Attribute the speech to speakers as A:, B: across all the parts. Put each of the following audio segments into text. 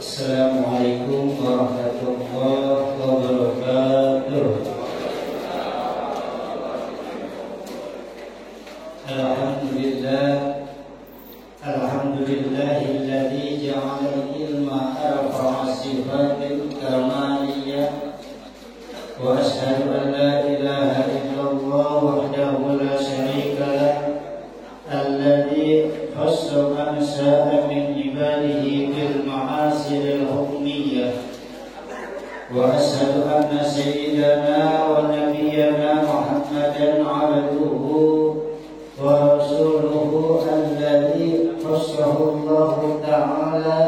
A: Assalamualaikum warahmatullahi wabarakatuh. Alhamdulillahilladzi ja'ala al-ilma arfa'a sifatil kamaliyah wa asyhadu an la ilaha illallah wahdahu la syarika lah alladzi khassa man syaa min ibadihi bil ma'asiril hukmiyah wa asyhadu anna sayyidana wa nabiyyana Muhammadan 'abduhu wa rasuluhu alladzi khassahu Allah ta'ala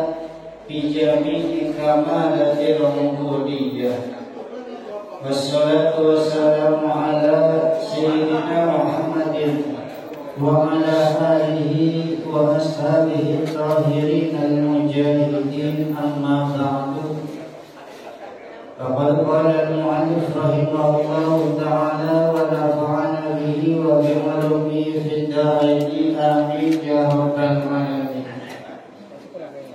A: bi jami'i kamalatil ubudiyyah. Wassalatu wassalamu ala sayyidina Muhammadin wa ala alihi wa ashabihi tahirin al-mujahidin, amma ba'du. Faqad qala al-mu'allif rahimahullahu ta'ala wa nafa'ana bihi wa bi'ulumihi fid dharain amin ya rabbal alamin.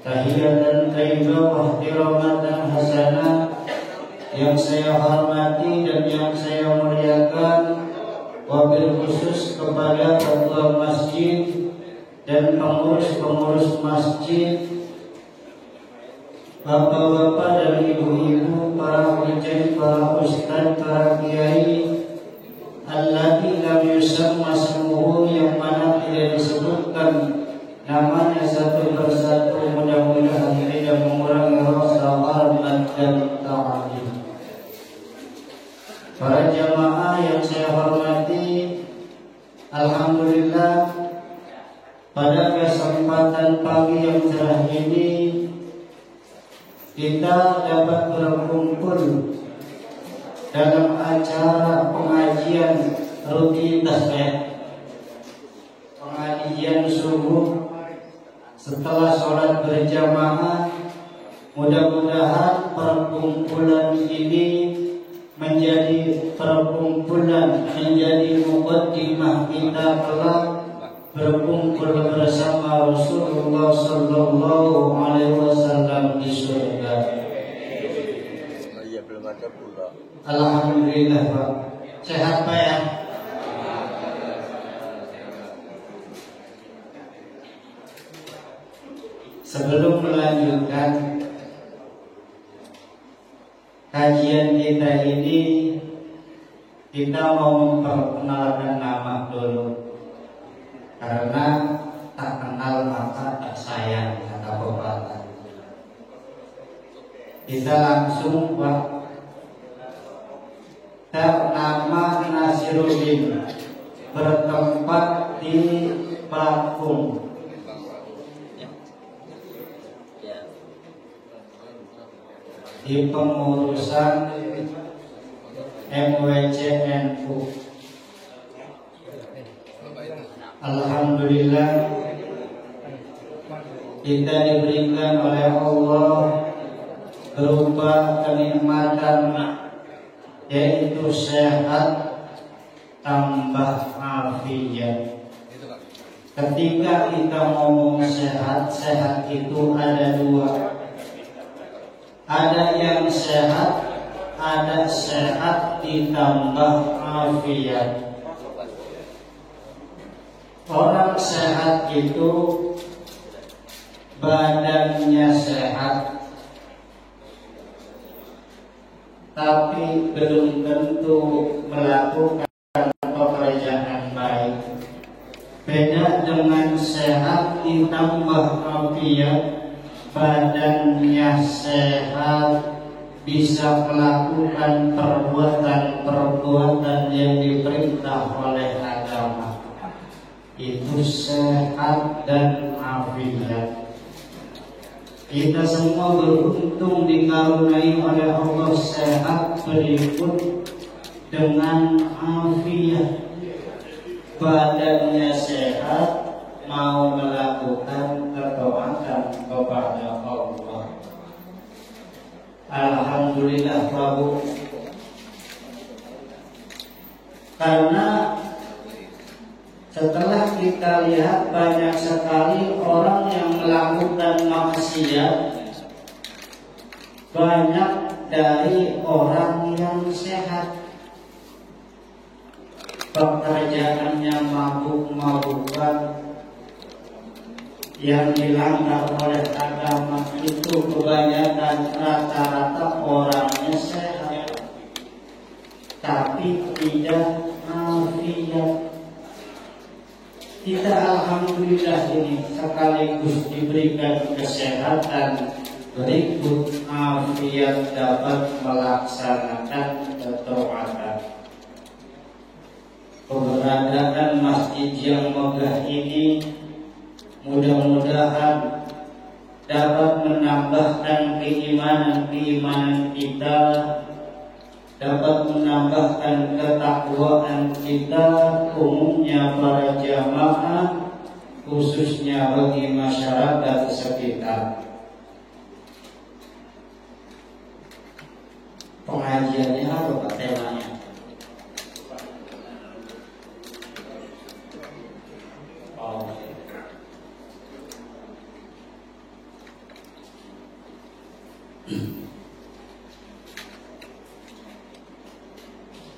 A: Tahiyatan thayyibah wa ihtiramatan hasanah. Yang saya hormati dan yang saya muliakan, wabil khusus kepada ketua masjid dan pengurus-pengurus masjid, bapak-bapak dan ibu-ibu, para pengajar, para ustaz, para kiai, allati lam yusamma ismuhu, yang mana tidak disebutkan namanya satu persatu, mudah-mudahan tidak mengurangi rasa hormat dan ta'zim. Para jamaah yang saya hormati, alhamdulillah pada kesempatan pagi yang cerah ini kita dapat berkumpul dalam acara pengajian rutinitas pengajian subuh setelah sholat berjamaah. Mudah-mudahan perkumpulan ini menjadi perkumpulan, menjadi muqaddimah kita kelak berkumpul bersama Rasulullah sallallahu alaihi wasallam di surga. Alhamdulillah, Pak. Sehat, Pak, ya? Sebelum melanjutkan kajian kita ini, kita mau memperkenalkan nama dulu, karena tak kenal maka tak sayang, kata pepatah. Kita langsung, Pak. Nama Nasiruddin, bertempat di Pakung. Di pengurusan MWCNU. Alhamdulillah kita diberikan oleh Allah berupa kenikmatan, yaitu sehat tambah afiat. Ketika kita ngomong sehat, sehat itu ada dua. Ada yang sehat, ada sehat ditambah afiat. Orang sehat itu badannya sehat, tapi belum tentu melakukan pekerjaan baik. Beda dengan sehat ditambah afiat. Badannya sehat, bisa melakukan perbuatan-perbuatan yang diperintah oleh agama. Itu sehat dan afiat. Kita semua beruntung dikaruniai oleh Allah sehat berikut dengan afiat. Badannya sehat, mau melakukan ketaatan kepada Allah. Alhamdulillah, Pak Bu. Karena setelah kita lihat banyak sekali orang yang melakukan maksiat, banyak dari orang yang sehat, pekerjaannya mabuk-mabukan, yang dilanggar oleh agama itu kebanyakan rata-rata orangnya sehat, tapi tidak afiat. Kita alhamdulillah ini sekaligus diberikan kesehatan, berikut afiat dapat melaksanakan ketaatan. Keberadaan masjid yang megah ini mudah-mudahan dapat menambahkan keimanan kita, dapat menambahkan ketakwaan kita, umumnya para jamaah, khususnya bagi masyarakat sekitar. Pengajiannya apa Pak temanya? Oh.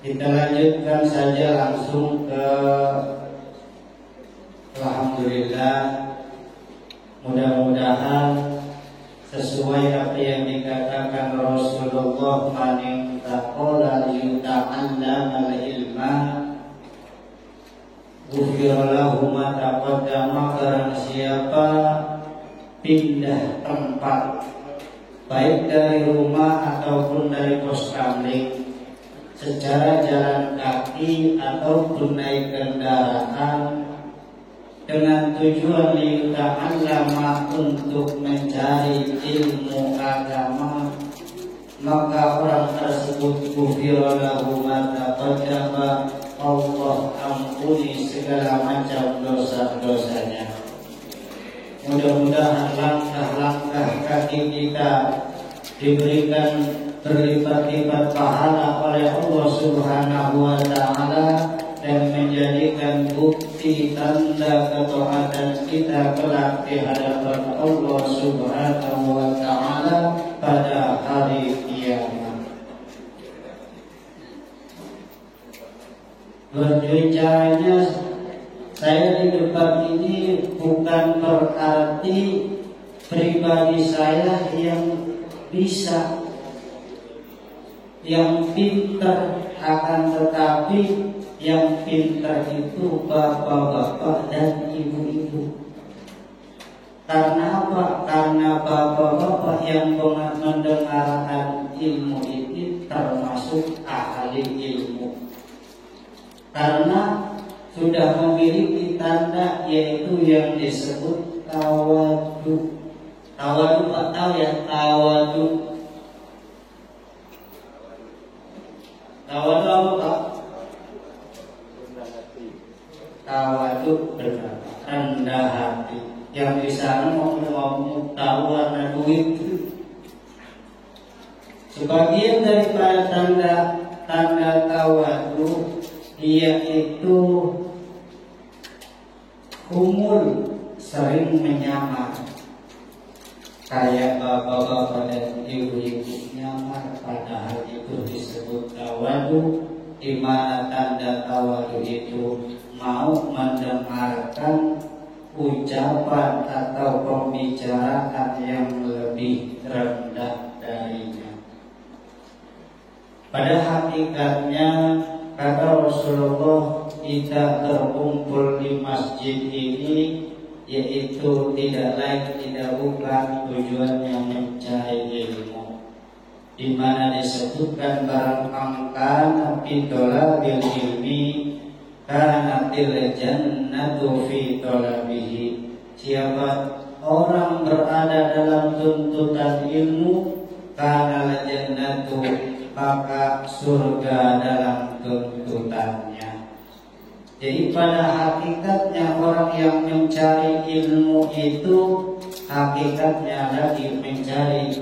A: Kita lanjutkan saja langsung ke alhamdulillah, mudah-mudahan sesuai apa yang dikatakan Rasulullah, man taqala yuta'allama al-ilma ghufira lahu ma taqaddama. Barang siapa pindah tempat baik dari rumah ataupun dari pos kamling, secara jalan kaki ataupun naik kendaraan, dengan tujuan liyuta'allama, untuk mencari ilmu agama, maka orang tersebut ghufira lahu ma taqaddama, Allah ampuni segala macam dosa-dosanya. Mudah-mudahan langkah-langkah kaki kita diberikan berlipat-lipat pahala oleh Allah Subhanahu wa ta'ala, dan menjadikan bukti tanda ketaatan kita kelak di hadapan Allah Subhanahu wa ta'ala pada hari kiamat. Berbicaranya saya di depan ini bukan berarti pribadi saya yang bisa, yang pintar, akan tetapi yang pintar itu bapak-bapak dan ibu-ibu. Karena apa? Karena bapak-bapak yang mendengarkan ilmu ini termasuk ahli ilmu, karena sudah memiliki tanda, yaitu yang disebut tawadu. Tawadu Pak tahu ya? Tawadu. Tawadu apa Pak? Tawadu rendah hati. Yang di sana mau tahu warna duit. Sebagian daripada tanda tawadu yaitu umur sering menyamar, kayak bapak-bapak dan ibu-ibu nyamar, padahal itu disebut tawadu, di mana tanda tawadu itu mau mendengarkan ucapan atau pembicaraan yang lebih rendah darinya. Pada hakikatnya, kata Rasulullah, kita terkumpul di masjid ini yaitu tidak lain tidak bukan tujuannya mencari ilmu, di mana disebutkan barang amkan fitola bil ilmi karena jannatu fi tolabihi. Siapa orang berada dalam tuntutan ilmu, karena jannatu, maka surga dalam tuntutannya. Jadi pada hakikatnya orang yang mencari ilmu itu hakikatnya lagi mencari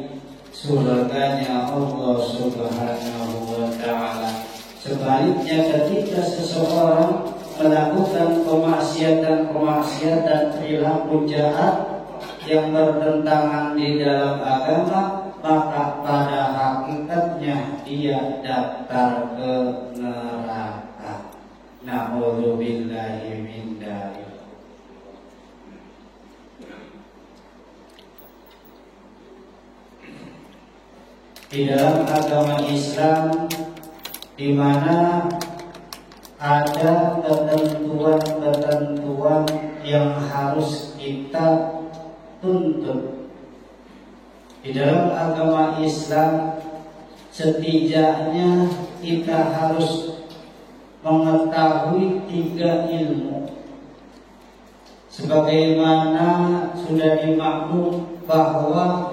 A: surganya Allah Subhanahu wa ta'ala. Sebaliknya, ketika seseorang melakukan kemaksiatan perilaku jahat yang bertentangan di dalam agama, maka pada hakikatnya dia daftar ke neraka. Na'udzubillahi min dzalik. Di dalam agama Islam, di mana ada ketentuan-ketentuan yang harus kita tuntut. Di dalam agama Islam, setidaknya kita harus mengetahui 3 ilmu. Sebagaimana sudah dimaklum bahwa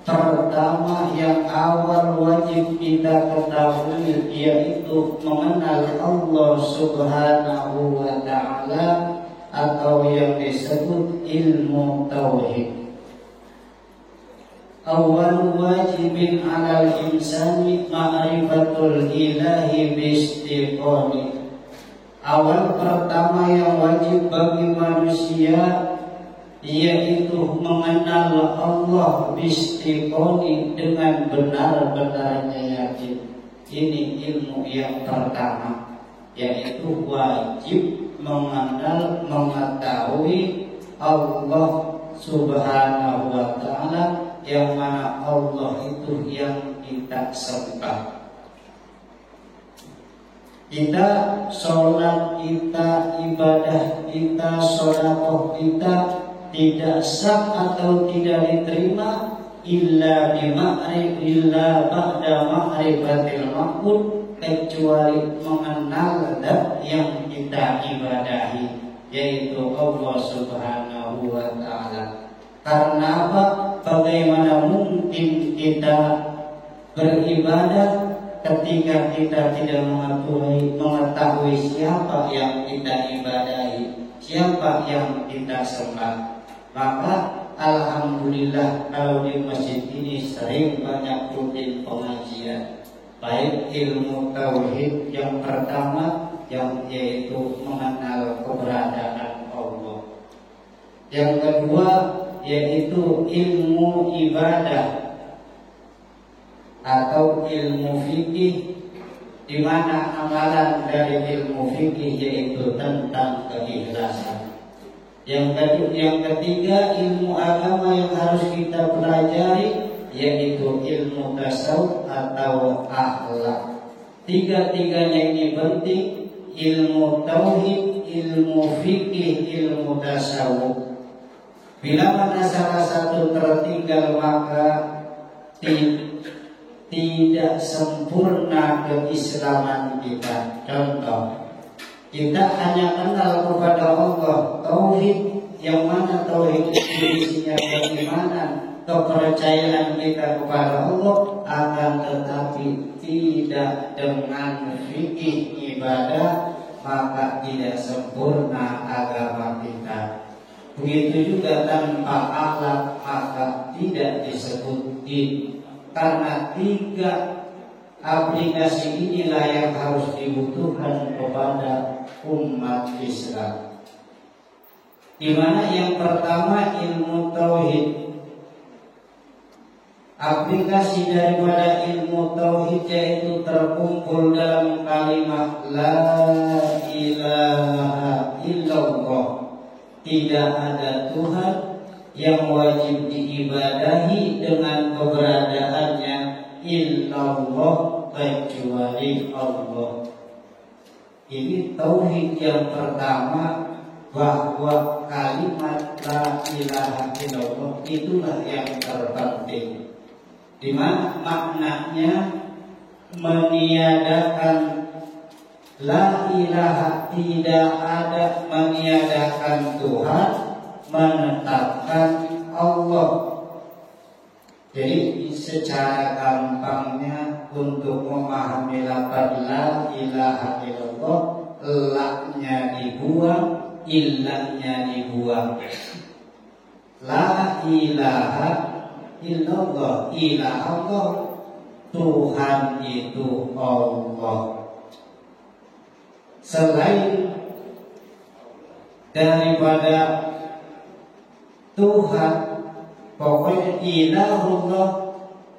A: pertama yang awal wajib kita ketahui yaitu mengenal Allah Subhanahu wa ta'ala atau yang disebut ilmu tauhid. Awal wajibin 'alal insani ma'rifatul ilahi biistiqoni. Awal pertama yang wajib bagi manusia yaitu mengenal Allah biistiqoni dengan benar-benarnya yakin. Ini ilmu yang pertama, yaitu wajib mengenal, mengetahui Allah Subhanahu wa ta'ala, yang mana Allah itu yang kita sembah. Kita sholat, kita ibadah, kita sholawat, kita tidak sah atau tidak diterima illa ba'da ma'rifatil ma'bud, kecuali mengenal zat yang kita ibadahi, yaitu Allah Subhanahu wa ta'ala. Karena apa? Bagaimana mungkin kita beribadah ketika kita tidak mengetahui siapa yang kita ibadahi, siapa yang kita sembah? Maka alhamdulillah kalau di masjid ini sering banyak rutin pengajian, baik ilmu tauhid yang pertama yang yaitu mengenal keberadaan Allah, yang kedua yaitu ilmu ibadah atau ilmu fikih, di mana amalan dari ilmu fikih yaitu tentang keikhlasan. Yang ketiga ilmu agama yang harus kita pelajari yaitu ilmu tasawuf atau akhlak. Tiga-tiganya ini penting: ilmu tauhid, ilmu fikih, ilmu tasawuf. Bila mana salah satu tertinggal, maka tidak sempurna keislaman kita. Contoh, kita hanya kenal kepada Allah tauhid, yang mana tauhid isinya keimanan, kepercayaan kita kepada Allah, akan tetapi tidak dengan fikih ibadah, maka tidak sempurna agama kita. Begitu juga tanpa akhlak, maka tidak disebut din. Karena 3 aplikasi inilah yang harus dibutuhkan kepada umat Islam. Di mana yang pertama ilmu tauhid. Aplikasi daripada ilmu tauhid yaitu terkumpul dalam kalimat la ilaha illallah. Tidak ada Tuhan yang wajib diibadahi dengan keberadaannya illallah, kecuali Allah. Ini tauhid yang pertama, bahwa kalimat la ilaha illallah itulah yang terpenting, di mana maknanya meniadakan la ilaha, tidak ada, meniadakan Tuhan, menetapkan Allah. Jadi secara gampangnya untuk memahami lafaz la ilaha illallah, la-nya dibuang, illahnya dibuang. La ilaha illallah, ilah Allah, Tuhan itu Allah. Selain daripada Tuhan, pokoknya ilahullah,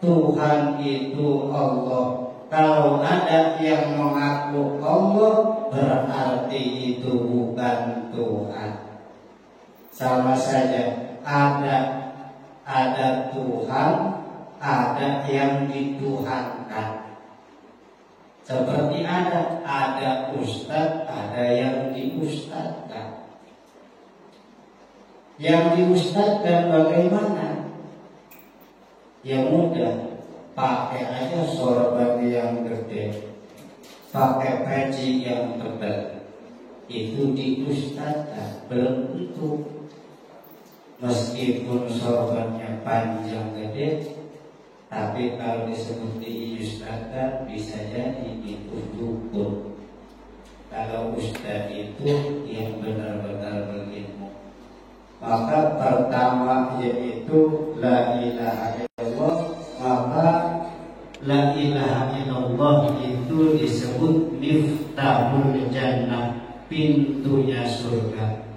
A: Tuhan itu Allah. Kalau ada yang mengaku Allah, berarti itu bukan Tuhan. Sama saja, ada Tuhan, ada yang dituhankan. Seperti ada ustadz, ada yang diustadkan. Yang diustadkan bagaimana? Ya mudah, pakai aja sorban yang gede, pakai peci yang tebal, itu diustadkan. Belum tentu, meskipun sorbannya panjang gede, tapi kalau disebut diustadkan bisa jadi itu dukun. Kalau ustadz itu yang benar-benar berilmu. Maka pertama yaitu la ilaha illallah. Maka la ilaha illallah itu disebut miftahul jannah, pintunya surga.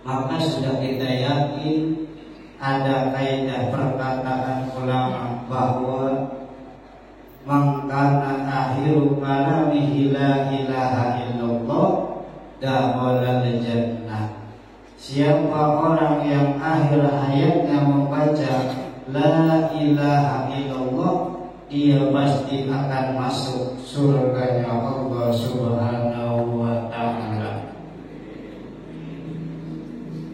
A: Maka sudah kita yakin ada kaidah perkataan ulama bahwa mangkana akhiru kalamihi la ilaha illallah dakhala jannah. Siapa orang yang akhir hayatnya membaca la ilaha illallah, dia pasti akan masuk surganya Allah Subhanahu wa ta'ala.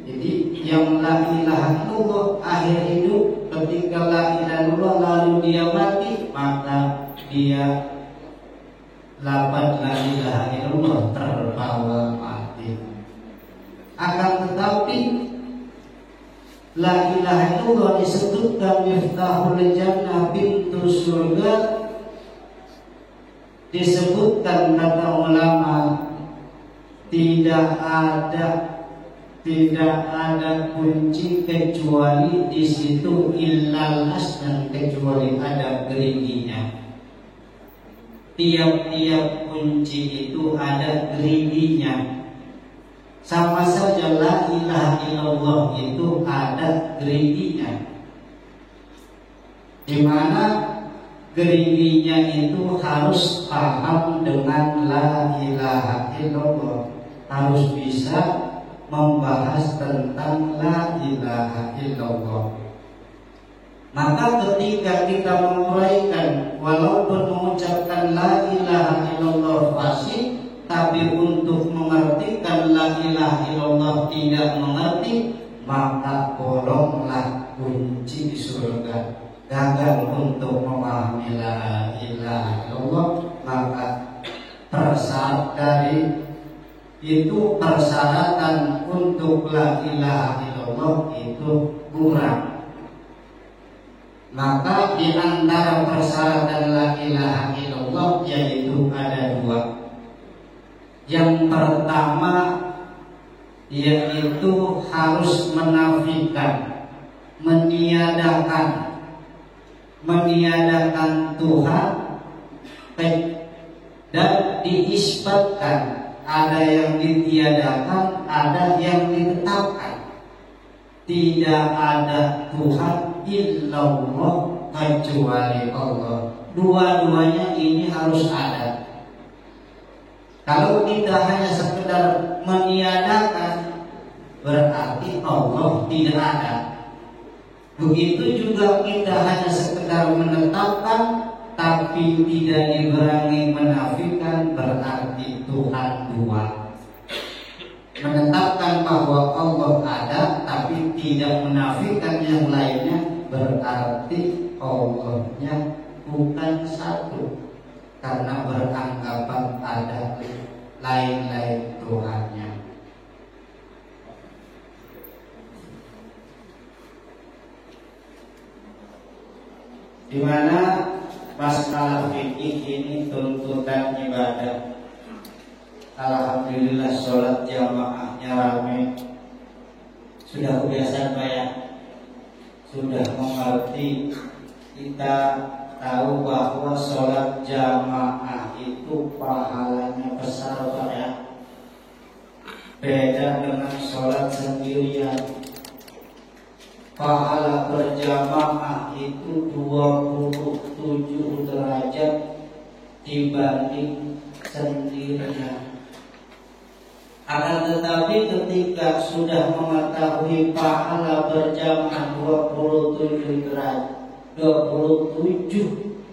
A: Jadi yang la ilaha illallah akhir hidup, ketika la ilaha illallah lalu dia mati, maka dia lafaz la ilaha illallah terbawa mati. Akan tetapi la ilaha illallah disebutkan miftahul jannah, pintu surga. Disebutkan kata ulama, tidak ada kunci kecuali di situ illalas, dan kecuali ada geriginya. Tiap-tiap kunci itu ada geriginya. Sama saja la ilaha illallah itu ada geriginya, di mana geriginya itu harus paham dengan la ilaha illallah, harus bisa membahas tentang la ilaha illallah. Maka ketika kita menguraikan, walaupun mengucapkan la ilaha illallah fasih, tapi untuk mengertikan la ilaha illallah tidak mengerti, maka bolonglah kunci surga. Gagal untuk memahami la ilaha illallah, maka persyaratan untuk la ilaha illallah itu kurang. Maka di antara persyaratan la ilaha illallah yaitu ada dua. Yang pertama yaitu harus menafikan, meniadakan Tuhan, dan diisbatkan ada yang ditiadakan, ada yang ditetapkan. Tidak ada Tuhan illallah kecuali Allah. Dua-duanya ini harus ada. Kalau kita hanya sekedar meniadakan, berarti Allah tidak ada. Begitu juga kita hanya sekedar menetapkan, tapi tidak diberangi menafikan, berarti Tuhan dua. Menetapkan bahwa Allah ada, tapi tidak menafikan yang lainnya, berarti Allahnya bukan satu. Karena beranggapan ada lain-lain Tuhannya. Di mana masalah fikih ini tuntutan ibadah. Alhamdulillah sholat jamaahnya ramai. Sudah kebiasaan Pak ya, sudah mengerti. Kita tahu bahwa sholat jamaah itu pahalanya besar Pak ya. Beda dengan sholat sendirian. pahala berjamaah itu 27 derajat dibanding sendirian. Akan tetapi ketika sudah mengetahui pahala berjamaah 27 derajat, 27,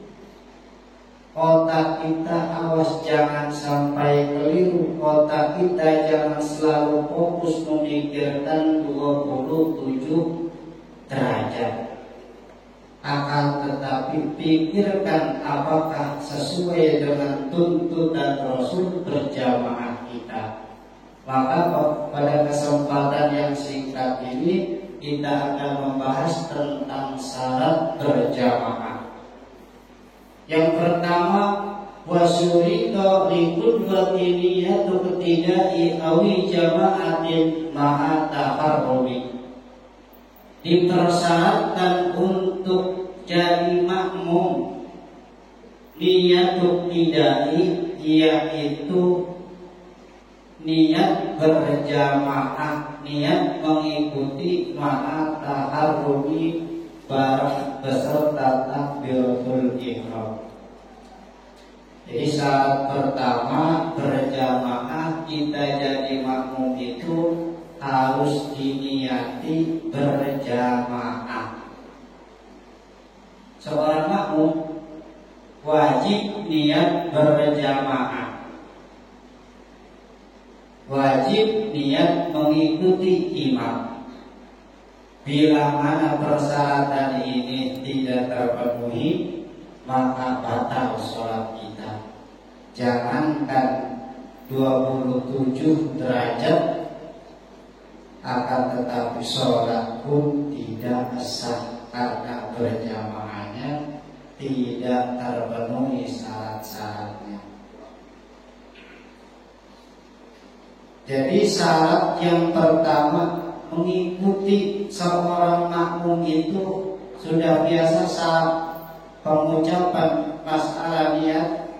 A: otak kita awas jangan sampai keliru. Otak kita jangan selalu fokus memikirkan 27 derajat. Akan tetapi pikirkan apakah sesuai dengan tuntunan Rasul berjamaah kita. Maka pada kesempatan yang singkat ini kita akan membahas tentang syarat berjamaah. Yang pertama, wasyurita liqudwati niyatu ketidai awi jama'atin ma'a taharrumi. Dipersyaratkan untuk jadi makmum niyatu tidai, yaitu niat berjamaah, niat mengikuti ma'a taharrumi barang beserta takbiratul ihram. Jadi syarat pertama berjamaah kita jadi makmum itu harus diniati berjamaah. Seorang makmum wajib niat berjamaah, wajib niat mengikuti imam. Bila mana persyaratan ini tidak terpenuhi, maka batal sholat kita. Jangankan 27 derajat, akan tetapi sholat pun tidak sah karena berjamaahnya tidak terpenuhi syarat-syaratnya. Jadi syarat yang pertama, mengikuti seorang makmum itu sudah biasa saat pengucapan masalah niat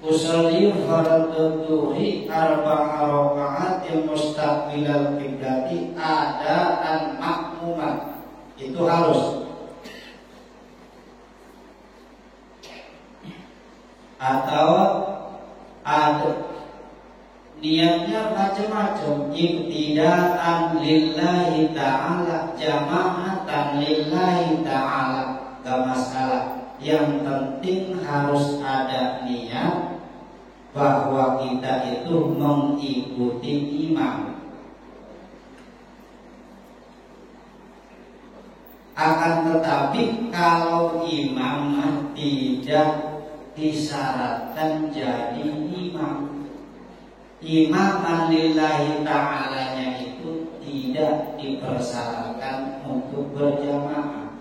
A: usolli fardhu dhuhri arba'a raka'atin mustaqbilal qiblati adaan makmuman, itu harus. Atau ada niatnya macam-macam, ibtidaan lillahi ta'ala, jama'atan lillahi ta'ala, gak masalah. Yang penting harus ada niat bahwa kita itu mengikuti imam. Akan tetapi kalau imam tidak disyaratkan jadi imam, imaman lillahi ta'alanya itu tidak dipersyaratkan untuk berjamaah,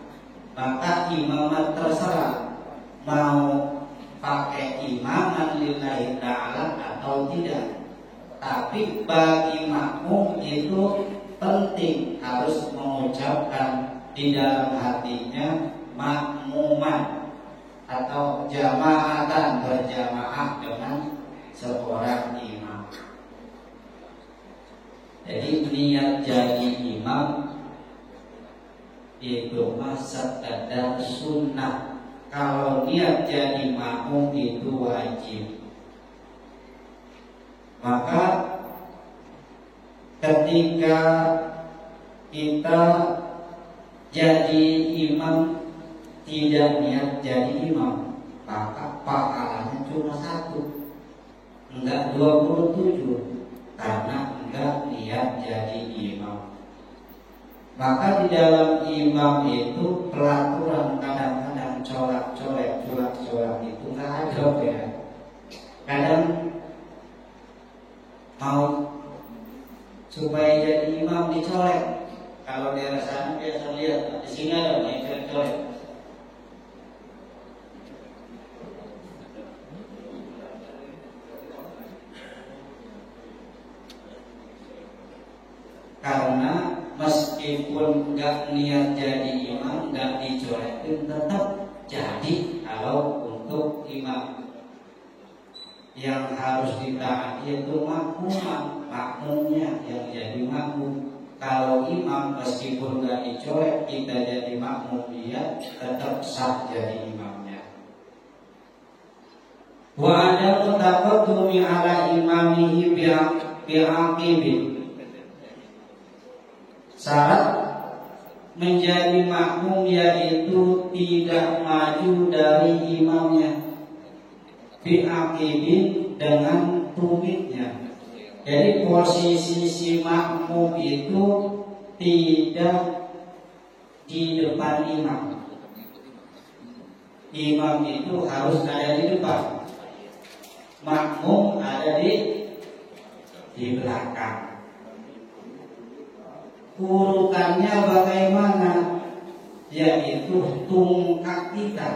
A: maka imamat terserah mau pakai imaman lillahi ta'ala atau tidak. Tapi bagi makmum itu penting harus mengucapkan di dalam hatinya makmuman atau jamaatan, berjamaah dengan seorang imam. Jadi niat jadi imam itu sekadar sunnah. Kalau niat jadi makmum itu wajib. Maka ketika kita jadi imam tidak niat jadi imam, maka pahalanya cuma 1, enggak 27, karena enggak niat jadi imam. Maka di dalam imam itu peraturan kadang-kadang colak-colek, colak-colak itu nggak ada ya. Kadang mau supaya jadi imam dicolek. Kalau daerah sana biasa lihat di sini ada yang colek-colek. Karena meskipun nggak niat jadi imam, nggak dicorekin, tetap jadi kalau untuk imam. Yang harus ditaati itu makmumnya yang jadi makmum. kalau imam meskipun nggak dicolek kita jadi makmum dia tetap sah jadi imamnya. Wa ada mutaqaddumi ala imamihi bi'aqibin. Syarat menjadi makmum yaitu tidak maju dari imamnya, bi'aqibin dengan tumitnya. Jadi posisi si makmum itu tidak di depan imam. Imam itu harus ada di depan, makmum ada di belakang. Urutannya bagaimana? Yaitu tungkak kita.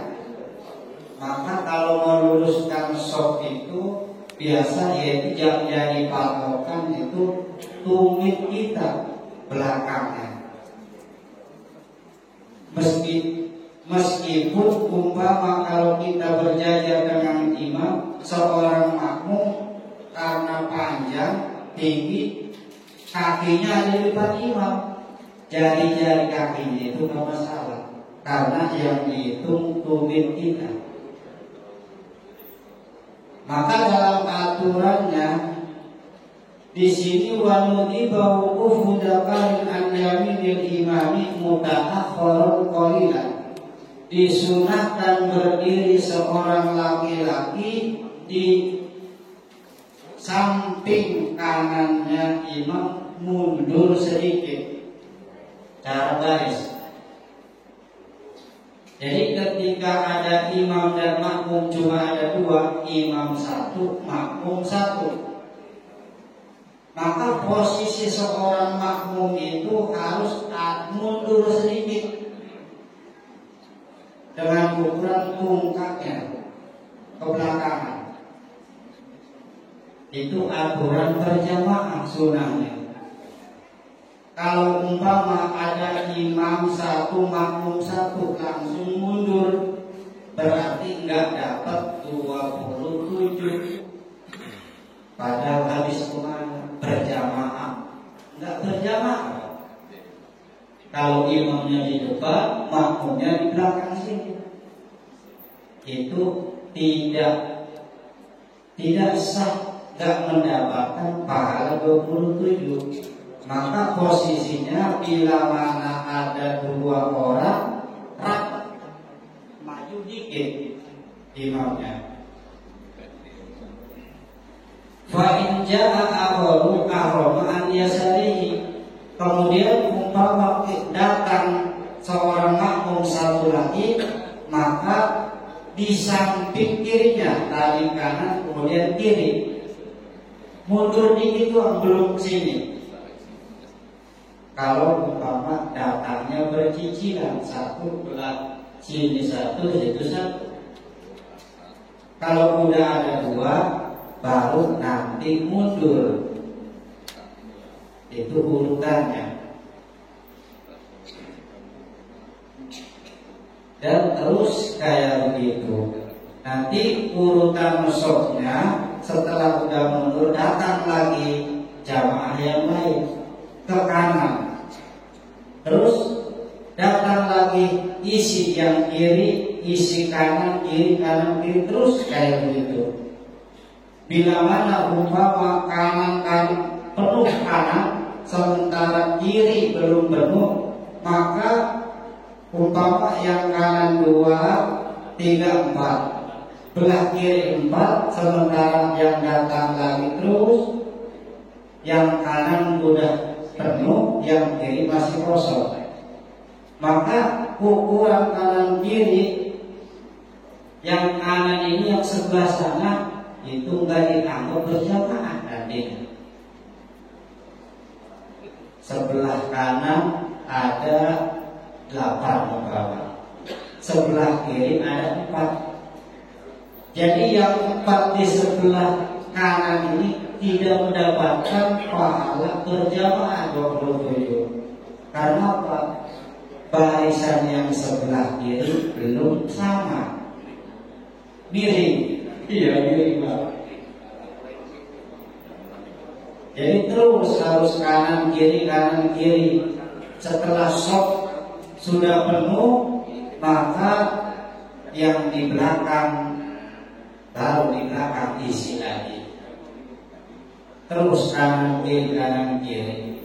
A: Maka kalau meluruskan shop itu biasa yaitu yang jadi patokan itu tumit kita belakangnya. Meskipun umpama kalau kita berjajar dengan imam, seorang makmum karena panjang tinggi kakinya ada di depan imam, jari-jari kakinya itu nggak masalah karena yang dihitung tumit kita. Maka dalam aturannya di sini wanudi bauquf mudakarin an yaminil imami mutaakhirun qalilan. Disunahkan berdiri seorang laki-laki di samping kanannya imam mundur sedikit cara baris. Jadi ketika ada imam dan makmum cuma ada dua, imam satu, makmum satu, maka posisi seorang makmum itu harus mundur sedikit dengan ukuran tungkaknya ke belakangan. Itu aturan berjamaah sunahnya. Kalau umpama ada imam satu, makmum satu, langsung mundur, berarti enggak dapat 27. Padahal habis kemana? Berjamaah. Enggak berjamaah. Kalau imamnya di depan, makmumnya di belakang sini, itu tidak sah, enggak mendapatkan pahala 27. Maka posisinya bila mana ada dua orang rapat, maju dikit imamnya. Fa in jaa ahlu ahrama an yasarihi. Kemudian umpama datang seorang makmum satu lagi, maka di samping kirinya, tadi kanan kemudian kiri, mundur dikit belum sini. Kalau umpama datangnya bercicilan, satu belah sini satu, situ satu. Kalau udah ada dua, baru nanti mundur. Itu urutannya. Dan terus kayak begitu. Nanti urutan masuknya setelah udah mundur, datang lagi jamaah yang lain ke kanan, terus datang lagi isi yang kiri, isi kanan kiri, terus kayak begitu. Bila mana umpama kanan penuh kanan, sementara kiri belum penuh, maka umpama yang kanan 2, 3, 4, belah kiri 4, sementara yang datang lagi terus, yang kanan udah penuh, yang kiri masih kosong. Maka ukuran kanan kiri, yang kanan ini yang sebelah sana itu enggak dianggap berjamaah nantinya. Sebelah kanan ada 8 umpama, sebelah kiri ada 4. Jadi yang 4 di sebelah kanan ini tidak mendapatkan pahala berjamaah 27. Karena apa? Barisan yang sebelah kiri belum sama, miring. Iya, miring banget. Jadi terus harus kanan kiri. Setelah sop sudah penuh, maka yang di belakang baru di belakang isi lagi. Terus kanan kiri.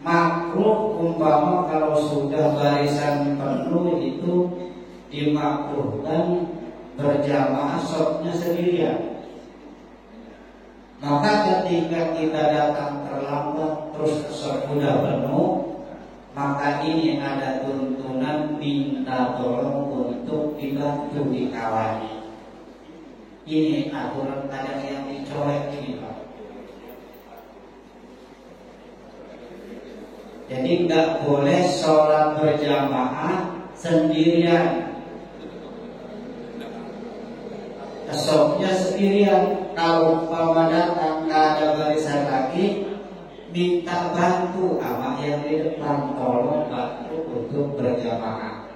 A: Makruh umpama kalau sudah barisan penuh itu dimakruhkan berjamaah sopnya sendirian. Maka ketika kita datang terlambat terus sop sudah penuh, maka ini ada tuntunan minta tolong untuk dibantu dikawani. Ini aturan kadang yang dicolek ini, Pak. Jadi nggak boleh sholat berjamaah sendirian. Sopnya sendirian. Kalau umpama datang nggak ada barisan lagi, minta bantu sama yang di depan, tolong bantu untuk berjamaah.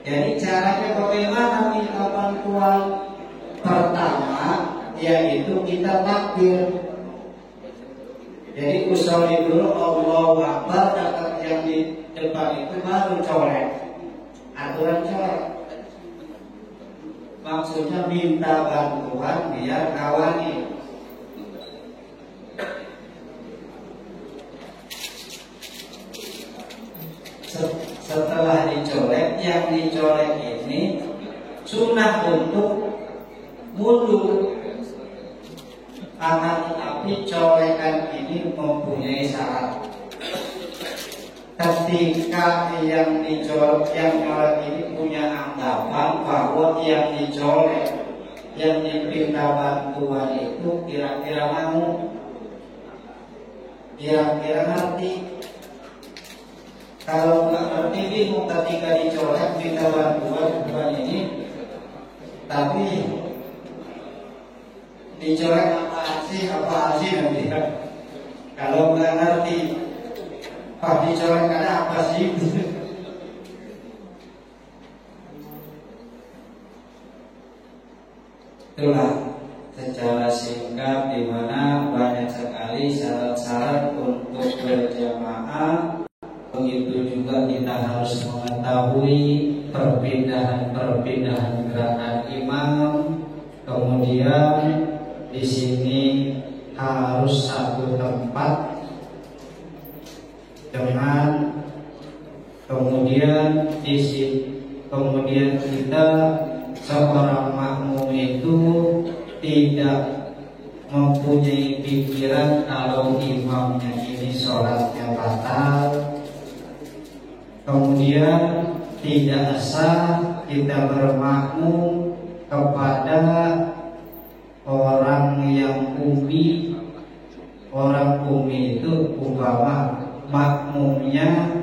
A: Jadi caranya bagaimana minta bantuan? Pertama, yaitu kita takbir. Jadi usolli dulu Allahu Akbar, dekat yang di depan itu baru colek. Aturan colek. Maksudnya minta bantuan biar kawani. Setelah dicolek, yang dicolek ini sunnah untuk mundur. Akan tetapi colekan ini mempunyai syarat. Ketika yang dicolek, yang colek ini punya anggapan bahwa yang dicolek, yang dipinta bantuan itu kira-kira mau, kira-kira ngerti. Kalau nggak ngerti bingung ketika dicolek minta bantuan bukan ini, tapi dicolek apa sih nanti kan? Kalau nggak ngerti, Pak dicolek ada apa sih? Itulah secara singkat di mana banyak sekali syarat-syarat untuk berjamaah. Begitu juga kita harus mengetahui perpindahan gerakan imam. Kemudian di sini harus satu tempat dengan kemudian kita seorang makmum itu tidak mempunyai pikiran kalau imamnya ini sholatnya batal. Kemudian tidak sah kita bermakmum kepada orang yang umi. Orang umi itu umpama makmumnya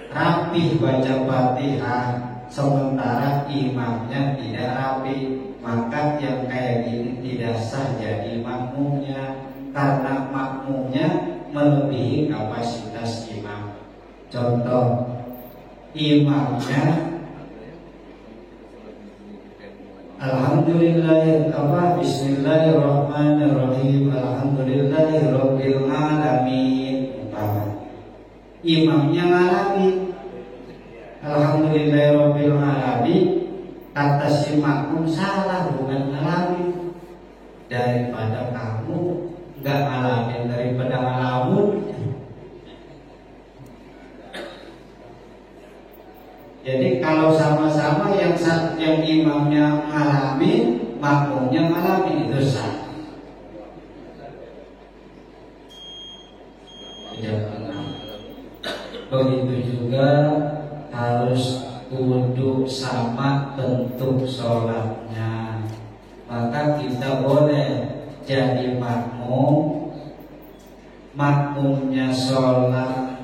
A: rapih baca Fatihah, sementara imamnya tidak rapih, maka yang kayak gini tidak sah jadi makmumnya, karena makmumnya melebihi kapasitas imam. Contoh, imamnya Bismillahirrahmanirrahim, Alhamdulillahirabbil alamin. Imamnya ngalamin Alhamdulillahirabbil alamin, kata si makmum salah, bukan ngalamin. Daripada kamu nggak ngalamin daripada ngalamun. Jadi kalau sama-sama yang imamnya ngalamin, makmumnya ngalamin, itu sah. Begitu juga harus wudhu sama bentuk sholatnya. Maka kita boleh jadi makmumnya sholat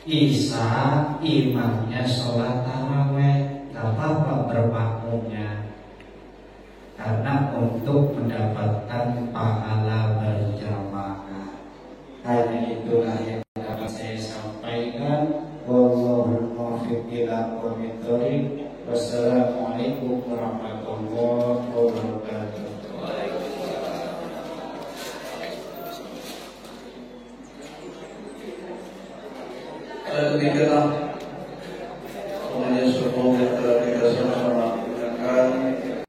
A: Isya, imamnya sholat taraweh, gak apa-apa bermakmumnya, karena untuk mendapatkan pahala berjamaah. Hanya itulah yang dapat saya sampaikan. Wallahul muwaffiq ila
B: demikianlah